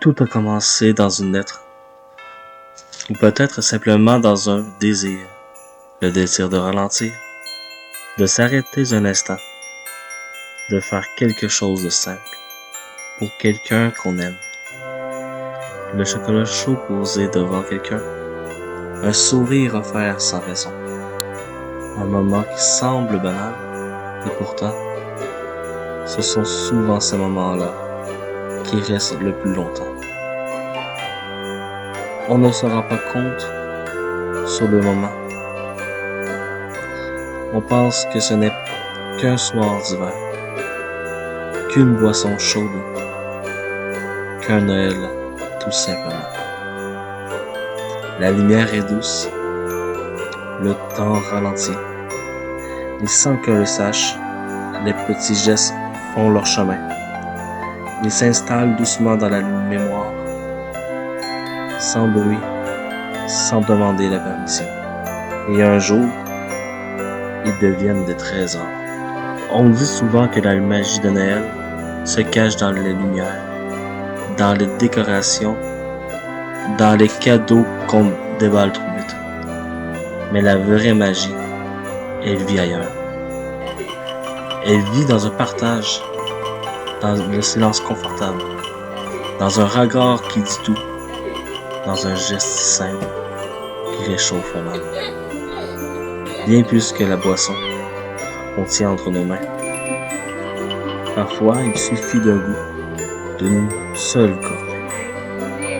Tout a commencé dans une lettre, ou peut-être simplement dans un désir, le désir de ralentir, de s'arrêter un instant, de faire quelque chose de simple, pour quelqu'un qu'on aime. Le chocolat chaud posé devant quelqu'un, un sourire offert sans raison, un moment qui semble banal, et pourtant, ce sont souvent ces moments-là qui restent le plus longtemps. On ne se rend pas compte sur le moment. On pense que ce n'est qu'un soir d'hiver, qu'une boisson chaude, qu'un Noël tout simplement. La lumière est douce, le temps ralentit, et sans qu'on le sache, les petits gestes font leur chemin. Ils s'installent doucement dans la mémoire, sans bruit, sans demander la permission. Et un jour, ils deviennent des trésors. On dit souvent que la magie de Noël se cache dans les lumières, dans les décorations, dans les cadeaux qu'on déballe trop vite. Mais la vraie magie, elle vit ailleurs. Elle vit dans un partage, dans le silence confortable, dans un regard qui dit tout, dans un geste si simple qui réchauffe l'âme. Bien plus que la boisson qu'on tient entre nos mains. Parfois, il suffit d'un goût, d'une seule gorgée,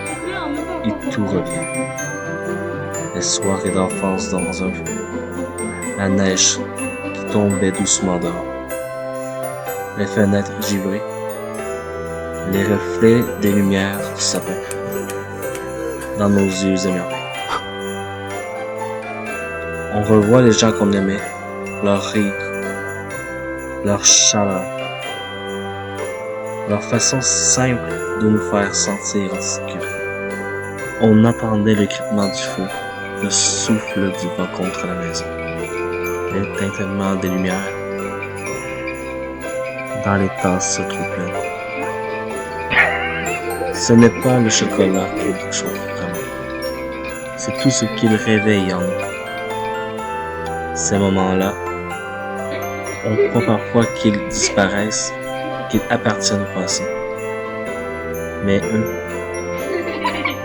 et tout revient. Les soirées d'enfance dans un feu, la neige qui tombait doucement dehors, les fenêtres givrées, les reflets des lumières du sapin dans nos yeux émerveillés. On revoit les gens qu'on aimait, leur rire, leur chaleur, leur façon simple de nous faire sentir en sécurité. On entendait le crépement du feu, le souffle du vent contre la maison, l'étintement des lumières dans les tasses trop pleines. Ce n'est pas le chocolat qui est quelque chose vraiment. C'est tout ce qu'il réveille en nous. Ces moments-là, on croit parfois qu'ils disparaissent, qu'ils appartiennent au passé. Mais eux,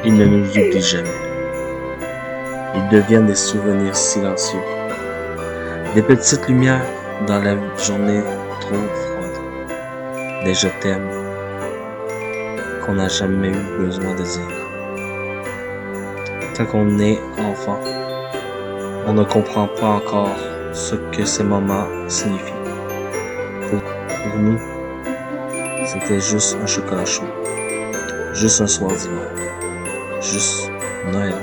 ils ne nous oublient jamais. Ils deviennent des souvenirs silencieux, des petites lumières dans la journée trop froide, des je t'aime qu'on n'a jamais eu besoin de dire. Quand on est enfant, on ne comprend pas encore ce que ces moments signifient. Pour nous, c'était juste un chocolat chaud, juste un soir d'hiver, juste Noël.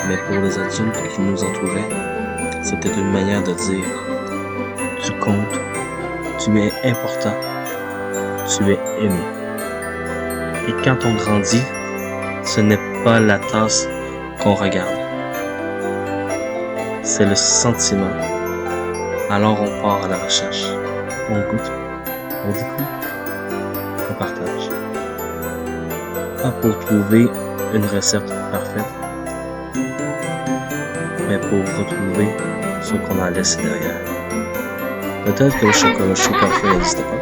Mais pour les adultes qui nous entouraient, c'était une manière de dire « Tu comptes, tu es important, tu es aimé ». Et quand on grandit, ce n'est pas la tasse qu'on regarde, c'est le sentiment. Alors on part à la recherche, on goûte, on découvre, on partage. Pas pour trouver une recette parfaite, mais pour retrouver ce qu'on a laissé derrière. Peut-être que le chocolat chaud parfait n'existe pas.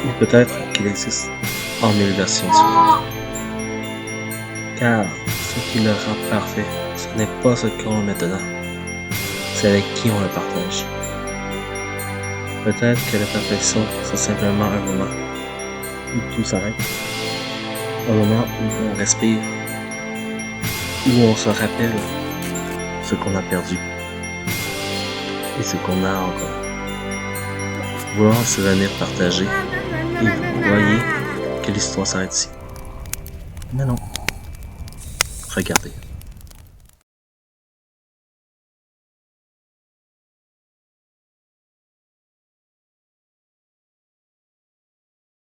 Ou peut-être qu'il existe en 1000 versions différentes. Car ce qui le rend parfait, ce n'est pas ce qu'on met dedans, c'est avec qui on le partage. Peut-être que la perfection, c'est simplement un moment où tout s'arrête, un moment où on respire, où on se rappelle ce qu'on a perdu et ce qu'on a encore. Vouloir un souvenir partagé et vous voyez que l'histoire s'arrête ici. Mais non. Regardez.